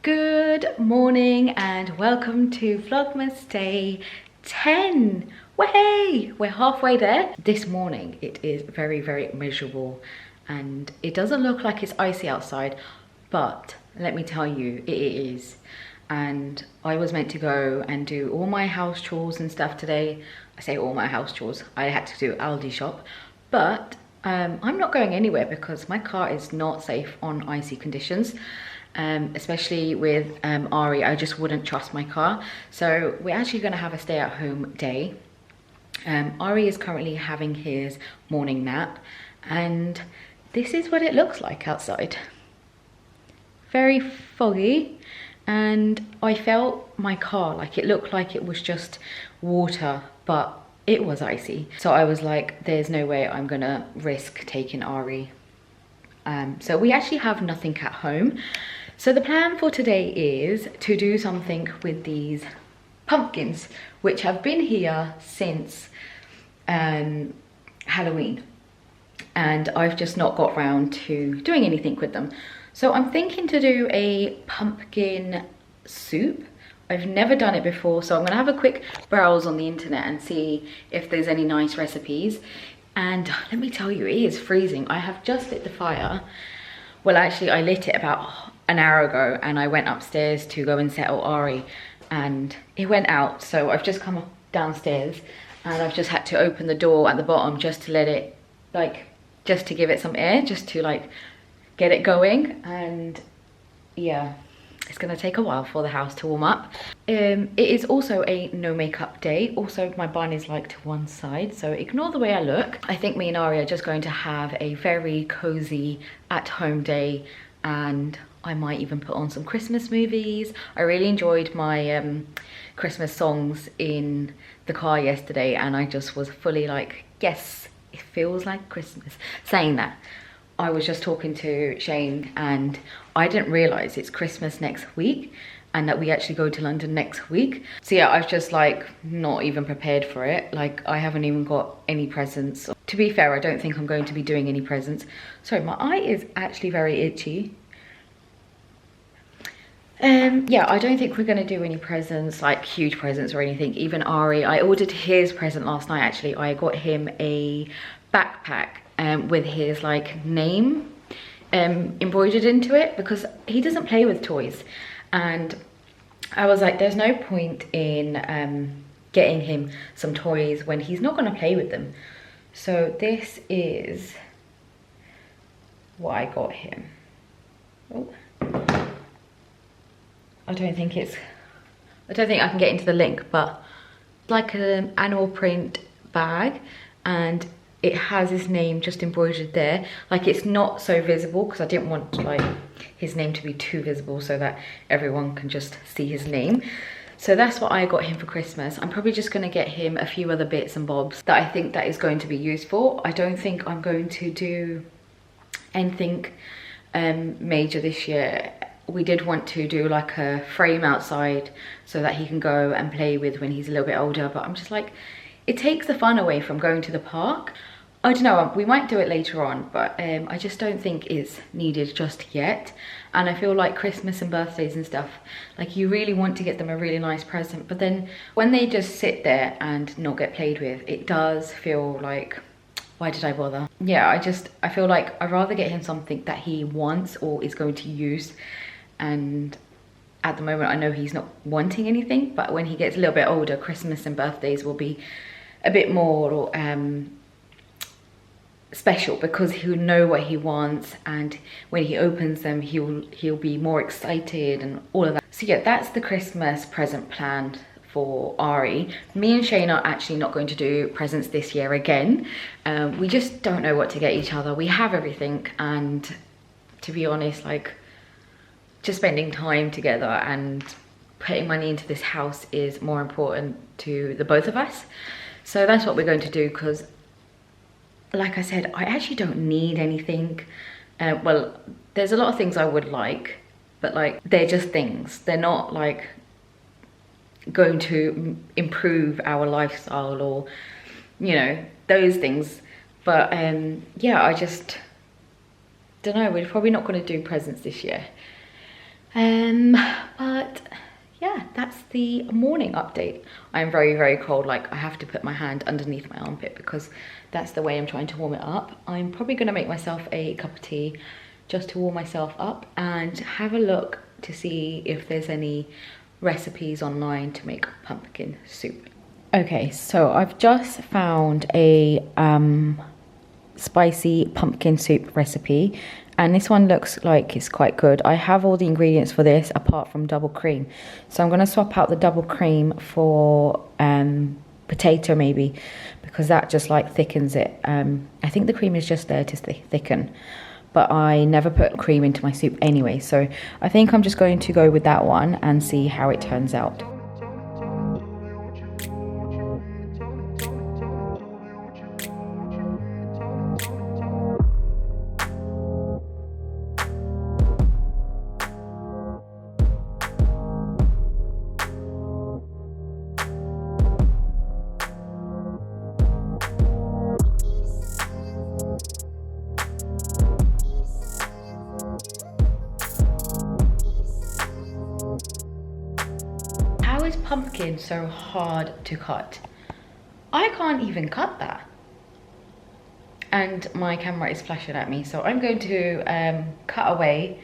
Good morning and welcome to Vlogmas Day 10. Way! We're halfway there. This morning it is very, very miserable and it doesn't look like it's icy outside, but let me tell you, it is. And I was meant to go and do all my house chores and stuff today. I say all my house chores. I had to do Aldi shop, but I'm not going anywhere because my car is not safe on icy conditions. Especially with Ari, I just wouldn't trust my car. So we're actually going to have a stay-at-home day. Ari is currently having his morning nap, and this is what it looks like outside. Very foggy, and I felt my car, like it looked like it was just water, but it was icy. So I was like, there's no way I'm gonna risk taking Ari. So we actually have nothing at home. So the plan for today is to do something with these pumpkins, which have been here since Halloween. And I've just not got round to doing anything with them. So I'm thinking to do a pumpkin soup. I've never done it before, so I'm gonna have a quick browse on the internet and see if there's any nice recipes. And let me tell you, it is freezing. I have just lit the fire. Well, actually, I lit it about an hour ago and I went upstairs to go and settle Ari and it went out. So I've just come downstairs and I've just had to open the door at the bottom just to let it, like, just to give it some air, just to like get it going. And yeah, it's gonna take a while for the house to warm up. It is also a no makeup day. Also, my bun is like to one side, so ignore the way I look. I think me and Ari are just going to have a very cozy at-home day, and I might even put on some Christmas movies. I really enjoyed my Christmas songs in the car yesterday, and I just was fully like, yes, it feels like Christmas. Saying that, I was just talking to Shane and I didn't realise it's Christmas next week and that we actually go to London next week. So yeah, I've just like not even prepared for it. Like, I haven't even got any presents. To be fair, I don't think I'm going to be doing any presents. Sorry, my eye is actually very itchy. Yeah, I don't think we're gonna do any presents, like huge presents or anything. Even Ari, I ordered his present last night actually. I got him a backpack with his like name embroidered into it because he doesn't play with toys. And I was like, there's no point in getting him some toys when he's not gonna play with them. So this is what I got him. Oh. I don't think I can get into the link, but like an animal print bag, and it has his name just embroidered there. Like, it's not so visible because I didn't want like his name to be too visible so that everyone can just see his name. So that's what I got him for Christmas. I'm probably just gonna get him a few other bits and bobs that I think that is going to be useful. I don't think I'm going to do anything major this year. We did want to do like a frame outside so that he can go and play with when he's a little bit older, but I'm just like, it takes the fun away from going to the park. I don't know, we might do it later on, but I just don't think it's needed just yet. And I feel like Christmas and birthdays and stuff, like, you really want to get them a really nice present, but then when they just sit there and not get played with, it does feel like, why did I bother? Yeah, I feel like I'd rather get him something that he wants or is going to use. And at the moment I know he's not wanting anything, but when he gets a little bit older, Christmas and birthdays will be a bit more special because he'll know what he wants, and when he opens them he'll be more excited and all of that. So yeah, that's the Christmas present planned for Ari. Me and Shane are actually not going to do presents this year again. We just don't know what to get each other. We have everything, and to be honest, like, just spending time together and putting money into this house is more important to the both of us. So that's what we're going to do, because like I said, I actually don't need anything. Well, there's a lot of things I would like, but like, they're just things. They're not like going to improve our lifestyle or, you know, those things. But yeah, I just don't know, we're probably not going to do presents this year. But yeah, that's the morning update. I'm very, very cold. Like, I have to put my hand underneath my armpit because that's the way I'm trying to warm it up. I'm probably going to make myself a cup of tea just to warm myself up and have a look to see if there's any recipes online to make pumpkin soup. Okay, so I've just found a spicy pumpkin soup recipe, and this one looks like it's quite good. I have all the ingredients for this apart from double cream, so I'm going to swap out the double cream for potato maybe, because that just like thickens it. I think the cream is just there to thicken, but I never put cream into my soup anyway, so I think I'm just going to go with that one and see how it turns out. How is pumpkin so hard to cut? I can't even cut that. And my camera is flashing at me, so I'm going to cut away.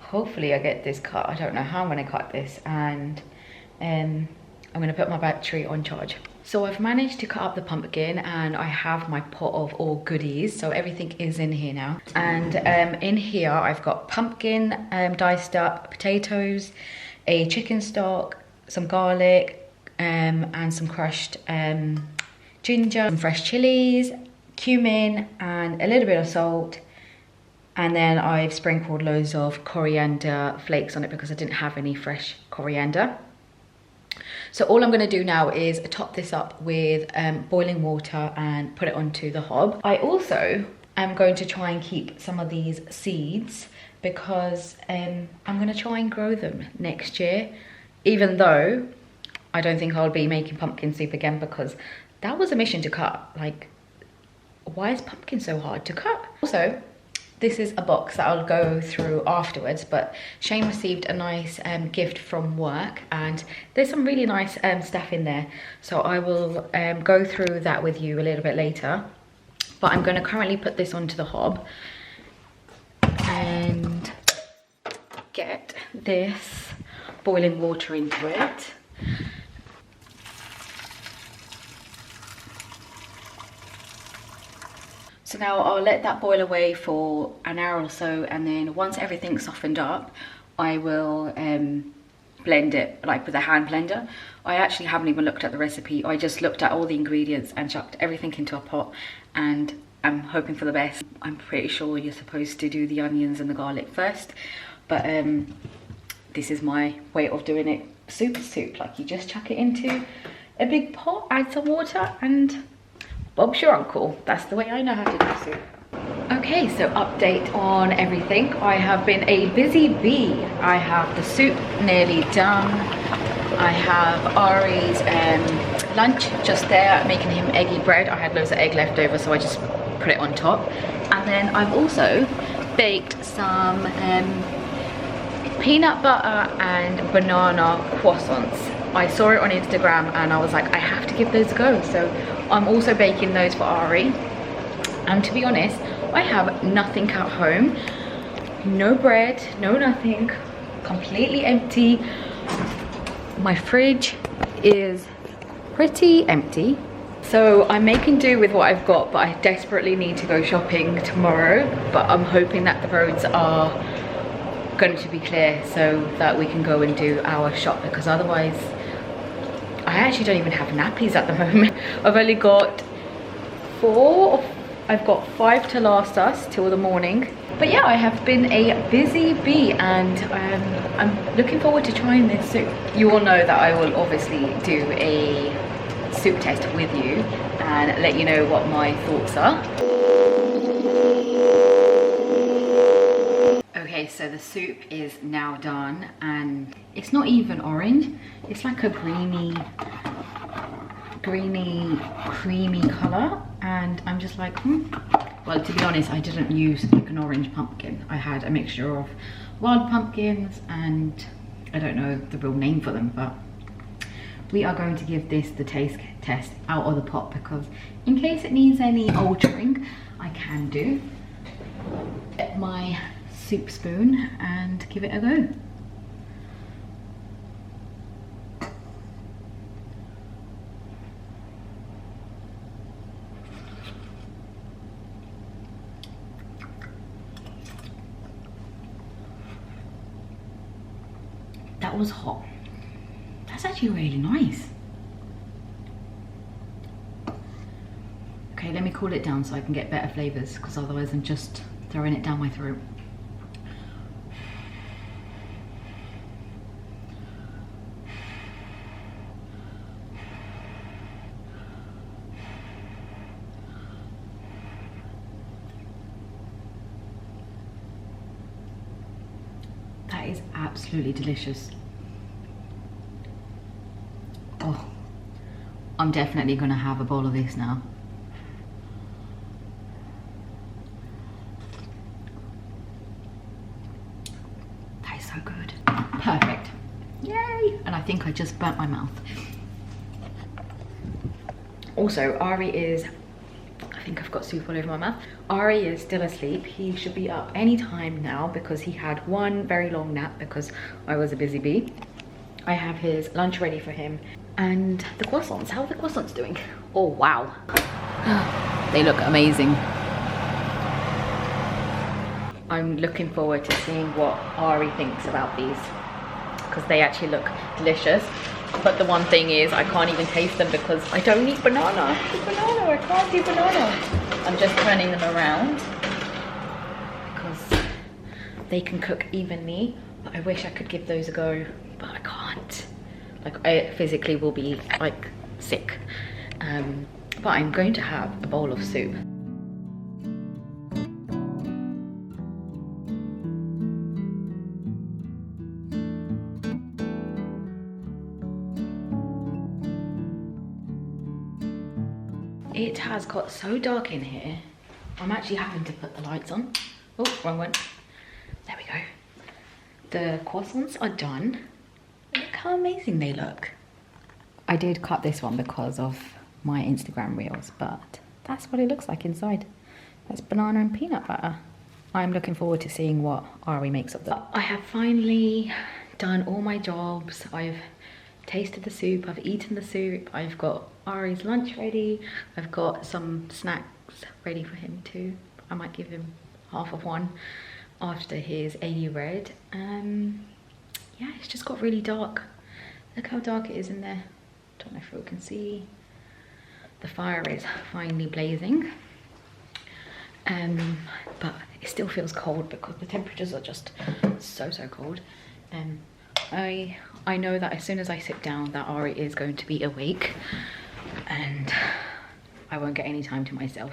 Hopefully I get this cut. I don't know how I'm going to cut this, and I'm going to put my battery on charge. So I've managed to cut up the pumpkin, and I have my pot of all goodies, so everything is in here now. And in here I've got pumpkin diced up, potatoes, a chicken stock, some garlic, and some crushed ginger, some fresh chilies, cumin, and a little bit of salt. And then I've sprinkled loads of coriander flakes on it because I didn't have any fresh coriander. So all I'm going to do now is top this up with boiling water and put it onto the hob. I also am going to try and keep some of these seeds because I'm going to try and grow them next year, even though I don't think I'll be making pumpkin soup again because that was a mission to cut. Like, why is pumpkin so hard to cut? Also, this is a box that I'll go through afterwards, but Shane received a nice gift from work, and there's some really nice stuff in there. So I will go through that with you a little bit later. But I'm going to currently put this onto the hob and get this boiling water into it. So now I'll let that boil away for an hour or so, and then once everything's softened up, I will blend it like with a hand blender. I actually haven't even looked at the recipe. I just looked at all the ingredients and chucked everything into a pot, and I'm hoping for the best. I'm pretty sure you're supposed to do the onions and the garlic first, but this is my way of doing it. Super soup, like you just chuck it into a big pot, add some water, and Bob's your uncle. That's the way I know how to do soup. Okay, so update on everything. I have been a busy bee. I have the soup nearly done. I have Ari's lunch just there, making him eggy bread. I had loads of egg left over, so I just put it on top. And then I've also baked some peanut butter and banana croissants. I saw it on Instagram and I was like, I have to give those a go. So I'm also baking those for Ari. And to be honest, I have nothing at home. No bread, no nothing, completely empty. My fridge is pretty empty. So I'm making do with what I've got, but I desperately need to go shopping tomorrow. But I'm hoping that the roads are going to be clear so that we can go and do our shop, because otherwise I actually don't even have nappies at the moment. I've only got 4, I've got 5 to last us till the morning. But yeah, I have been a busy bee, and I'm looking forward to trying this soup. You all know that I will obviously do a soup test with you and let you know what my thoughts are. Okay, so the soup is now done, and it's not even orange. It's like a greeny, creamy color, and I'm just like, well, to be honest, I didn't use like an orange pumpkin. I had a mixture of wild pumpkins and I don't know the real name for them, but we are going to give this the taste test out of the pot, because in case it needs any altering, I can do. Get my soup spoon and give it a go. That was hot. That's actually really nice. Okay, let me cool it down so I can get better flavors, because otherwise I'm just throwing it down my throat. That is absolutely delicious. Oh, I'm definitely gonna have a bowl of this now. That is so good. Perfect. Yay! And I think I just burnt my mouth. Also, Ari is, I think I've got soup all over my mouth. Ari is still asleep. He should be up any time now because he had one very long nap because I was a busy bee. I have his lunch ready for him. And the croissants, how are the croissants doing? Oh, wow. They look amazing. I'm looking forward to seeing what Ari thinks about these, because they actually look delicious. But the one thing is, I can't even taste them because I don't eat banana. I can't do banana. I'm just turning them around because they can cook evenly. But I wish I could give those a go, but I can't. Like, I physically will be like sick. But I'm going to have a bowl of soup. It has got so dark in here. I'm actually having to put the lights on. Oh, wrong one. There we go. The croissants are done. Look how amazing they look. I did cut this one because of my Instagram reels, but that's what it looks like inside. That's banana and peanut butter. I'm looking forward to seeing what Ari makes of that. I have finally done all my jobs. I've tasted the soup, I've eaten the soup, I've got Ari's lunch ready, I've got some snacks ready for him too. I might give him half of one after his AD red. Yeah, it's just got really dark. Look how dark it is in there. Don't know if you can see. The fire is finally blazing. But it still feels cold because the temperatures are just so cold. I know that as soon as I sit down that Ari is going to be awake and I won't get any time to myself.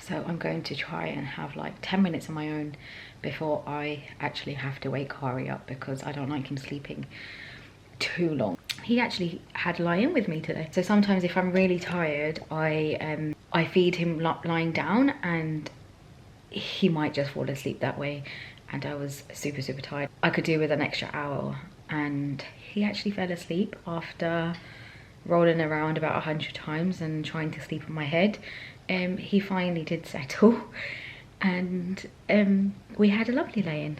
So I'm going to try and have like 10 minutes of my own before I actually have to wake Ari up, because I don't like him sleeping too long. He actually had lie in with me today. So sometimes if I'm really tired, I feed him lying down and he might just fall asleep that way. And I was super tired. I could do with an extra hour, and he actually fell asleep after rolling around about 100 times and trying to sleep on my head. He finally did settle, and we had a lovely lay-in.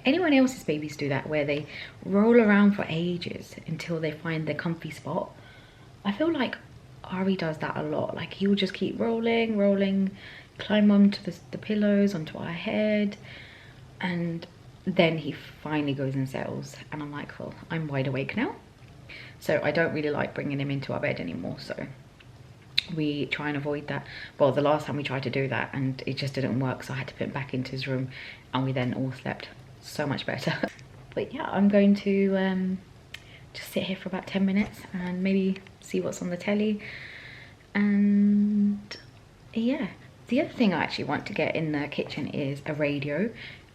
Anyone else's babies do that, where they roll around for ages until they find their comfy spot? I feel like Ari does that a lot. Like, he will just keep rolling, climb onto the pillows, onto our head, and then he finally goes and settles, and I'm like, well, I'm wide awake now. So I don't really like bringing him into our bed anymore, so we try and avoid that. Well, the last time we tried to do that and it just didn't work, so I had to put him back into his room, and we then all slept so much better. But yeah, I'm going to just sit here for about 10 minutes and maybe see what's on the telly. And yeah, the other thing I actually want to get in the kitchen is a radio.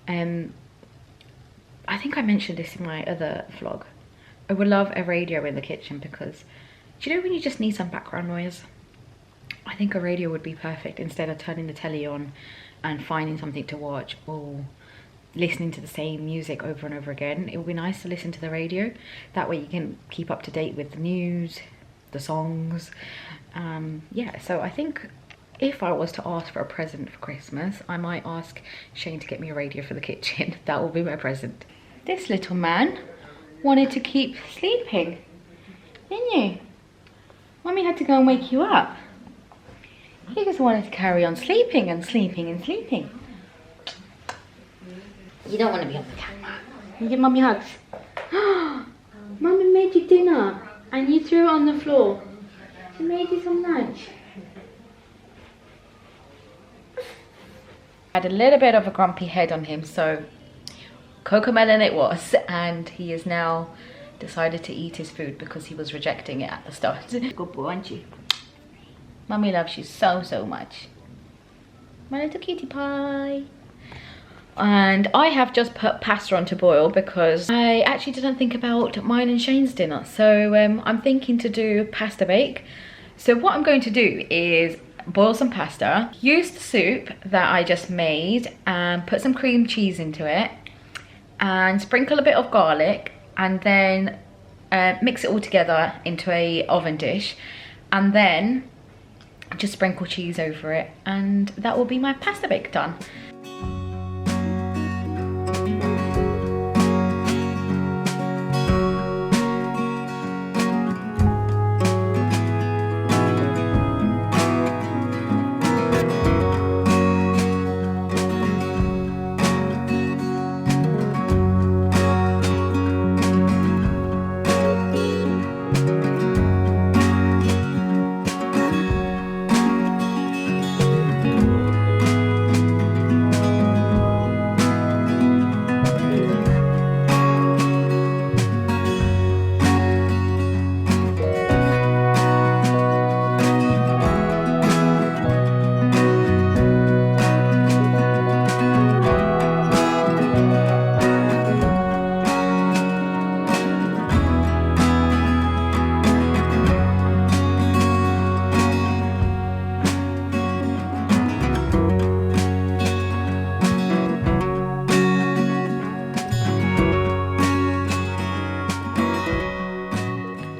I think I mentioned this in my other vlog. I would love a radio in the kitchen because Do you know when you just need some background noise? I think a radio would be perfect instead of turning the telly on and finding something to watch or listening to the same music over and over again. It would be nice to listen to the radio. That way you can keep up to date with the news, the songs. Yeah, so I think if I was to ask for a present for Christmas, I might ask Shane to get me a radio for the kitchen. That will be my present. This little man wanted to keep sleeping, didn't you? Mummy had to go and wake you up. He just wanted to carry on sleeping and sleeping and sleeping. You don't want to be on the camera. You give Mummy hugs. Mummy made you dinner and you threw it on the floor. She made you some lunch. Had a little bit of a grumpy head on him, so Cocomelon it was, and he has now decided to eat his food because he was rejecting it at the start. Good boy, aren't you? Mummy loves you so, so much. My little cutie pie. And I have just put pasta on to boil because I actually didn't think about mine and Shane's dinner. So I'm thinking to do pasta bake. So what I'm going to do is boil some pasta, use the soup that I just made and put some cream cheese into it and sprinkle a bit of garlic and then mix it all together into a oven dish and then just sprinkle cheese over it, and that will be my pasta bake done.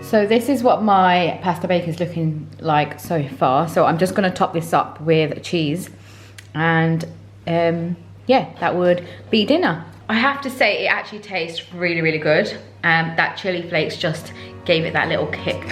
So this is what my pasta bake is looking like so far. So I'm just going to top this up with cheese and yeah, that would be dinner. I have to say it actually tastes really, really good. That chili flakes just gave it that little kick.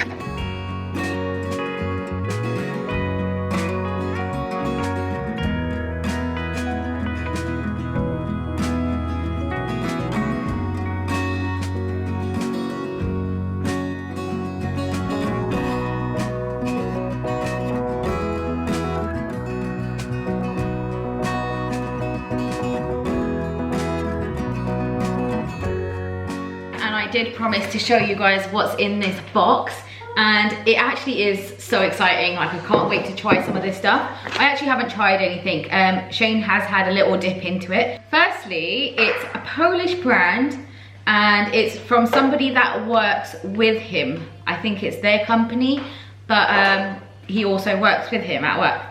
Did promise to show you guys what's in this box, and it actually is so exciting. Like, I can't wait to try some of this stuff. I actually haven't tried anything. Shane has had a little dip into it. Firstly, it's a Polish brand and it's from somebody that works with him. I think it's their company, but he also works with him at work.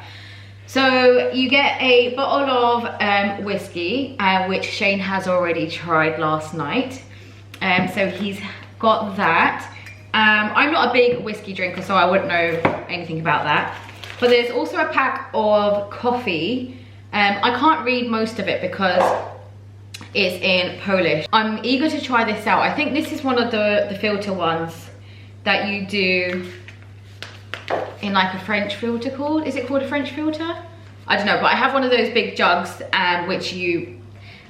So you get a bottle of whiskey, which Shane has already tried last night. So he's got that. I'm not a big whiskey drinker, so I wouldn't know anything about that. But there's also a pack of coffee. I can't read most of it because it's in Polish. I'm eager to try this out. I think this is one of the filter ones that you do in like a French filter called. Is it called a French filter? I don't know, but I have one of those big jugs which you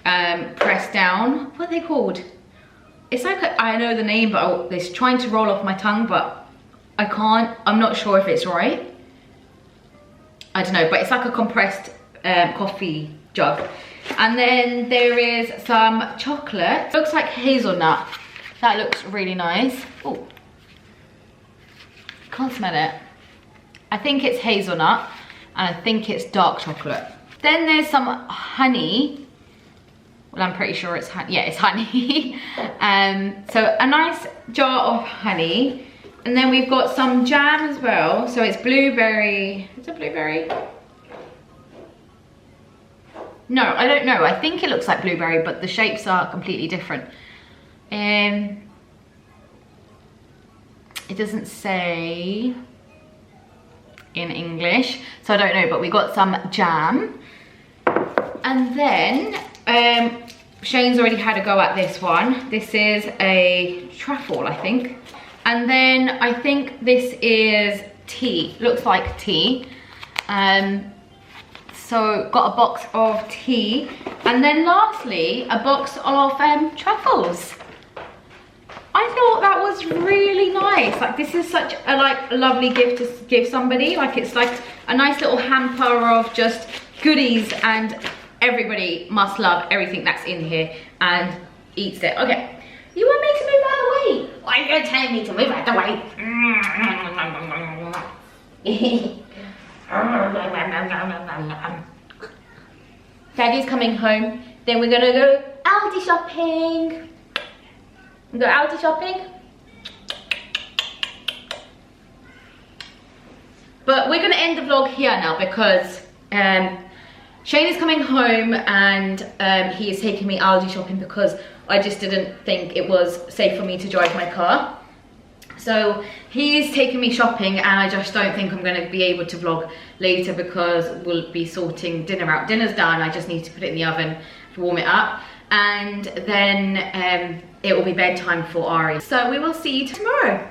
press down. What are they called? It's like, I know the name, but it's trying to roll off my tongue, but I can't. I'm not sure if it's right. I don't know, but it's like a compressed coffee jug. And then there is some chocolate. Looks like hazelnut. That looks really nice. Oh, can't smell it. I think it's hazelnut, and I think it's dark chocolate. Then there's some honey. Well, I'm pretty sure it's honey. Yeah, it's honey. So a nice jar of honey. And then we've got some jam as well. So it's blueberry. Is it blueberry? No, I don't know. I think it looks like blueberry, but the shapes are completely different. It doesn't say in English, so I don't know, but we got some jam. And then Shane's already had a go at this one. This is a truffle, I think. And then I think this is tea, looks like tea. So got a box of tea. And then lastly, a box of truffles. I thought that was really nice. Like, this is such a lovely gift to give somebody. Like, it's like a nice little hamper of just goodies, and everybody must love everything that's in here and eats it. Okay, you want me to move out of the way? Why are you telling me to move out of the way? Daddy's coming home. Then we're gonna go Aldi shopping. Go Aldi shopping. But we're gonna end the vlog here now because Shane is coming home, and he is taking me Aldi shopping because I just didn't think it was safe for me to drive my car. So he's taking me shopping, and I just don't think I'm going to be able to vlog later because we'll be sorting dinner out. Dinner's done, I just need to put it in the oven to warm it up, and then it will be bedtime for Ari. So we will see you tomorrow.